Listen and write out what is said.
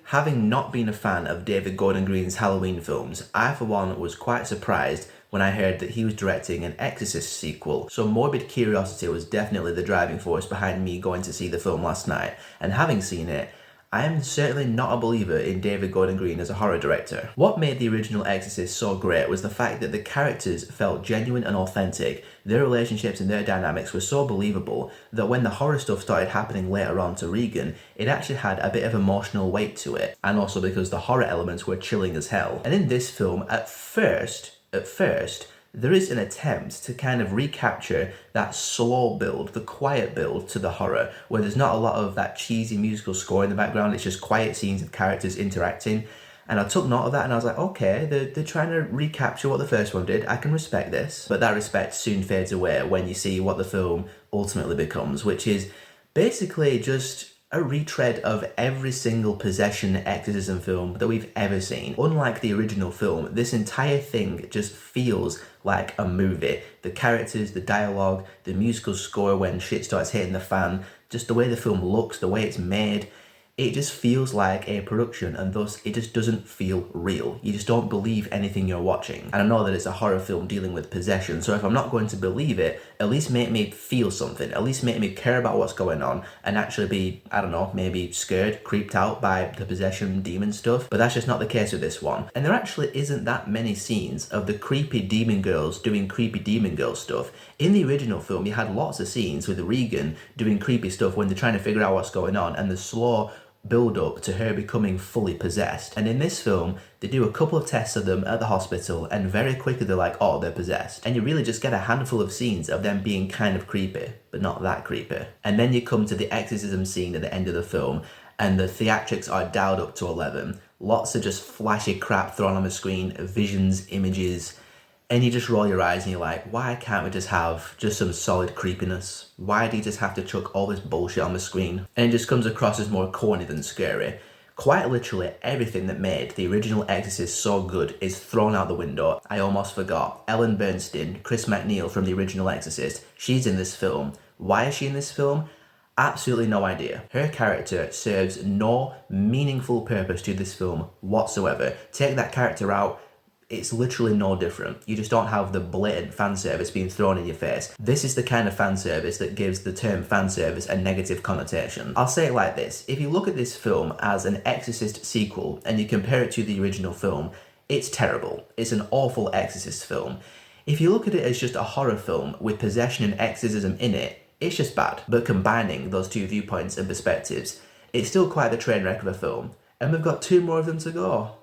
Having not been a fan of David Gordon Green's Halloween films, I for one was quite surprised when I heard that he was directing an Exorcist sequel. So morbid curiosity was definitely the driving force behind me going to see the film last night, and having seen it, I am certainly not a believer in David Gordon Green as a horror director. What made the original Exorcist so great was the fact that the characters felt genuine and authentic. Their relationships and their dynamics were so believable that when the horror stuff started happening later on to Regan, it actually had a bit of emotional weight to it. And also because the horror elements were chilling as hell. And in this film, at first, there is an attempt to kind of recapture that slow build, the quiet build to the horror, where there's not a lot of that cheesy musical score in the background, it's just quiet scenes of characters interacting. And I took note of that and I was like, okay, they're trying to recapture what the first one did, I can respect this. But that respect soon fades away when you see what the film ultimately becomes, which is basically just a retread of every single possession exorcism film that we've ever seen. Unlike the original film, this entire thing just feels like a movie. The characters, the dialogue, the musical score when shit starts hitting the fan, just the way the film looks, the way it's made, it just feels like a production, and thus it just doesn't feel real. You just don't believe anything you're watching. And I know that it's a horror film dealing with possession, so if I'm not going to believe it, at least make me feel something. At least make me care about what's going on and actually be, I don't know, maybe scared, creeped out by the possession demon stuff. But that's just not the case with this one. And there actually isn't that many scenes of the creepy demon girls doing creepy demon girl stuff. In the original film, you had lots of scenes with Regan doing creepy stuff when they're trying to figure out what's going on, and the slow build up to her becoming fully possessed. And in this film, they do a couple of tests of them at the hospital, and very quickly they're like, oh, they're possessed. And you really just get a handful of scenes of them being kind of creepy, but not that creepy. And then you come to the exorcism scene at the end of the film, and the theatrics are dialed up to 11. Lots of just flashy crap thrown on the screen, visions, images, and you just roll your eyes and you're like, why can't we just have just some solid creepiness? Why do you just have to chuck all this bullshit on the screen? And it just comes across as more corny than scary. Quite literally everything that made the original Exorcist so good is thrown out the window. I almost forgot. Ellen Bernstein, Chris MacNeil from the original Exorcist, she's in this film. Why is she in this film? Absolutely no idea. Her character serves no meaningful purpose to this film whatsoever. Take that character out, it's literally no different. You just don't have the blatant fan service being thrown in your face. This is the kind of fan service that gives the term fan service a negative connotation. I'll say it like this. If you look at this film as an Exorcist sequel and you compare it to the original film, it's terrible. It's an awful Exorcist film. If you look at it as just a horror film with possession and exorcism in it, it's just bad. But combining those two viewpoints and perspectives, it's still quite the train wreck of a film. And we've got 2 more of them to go.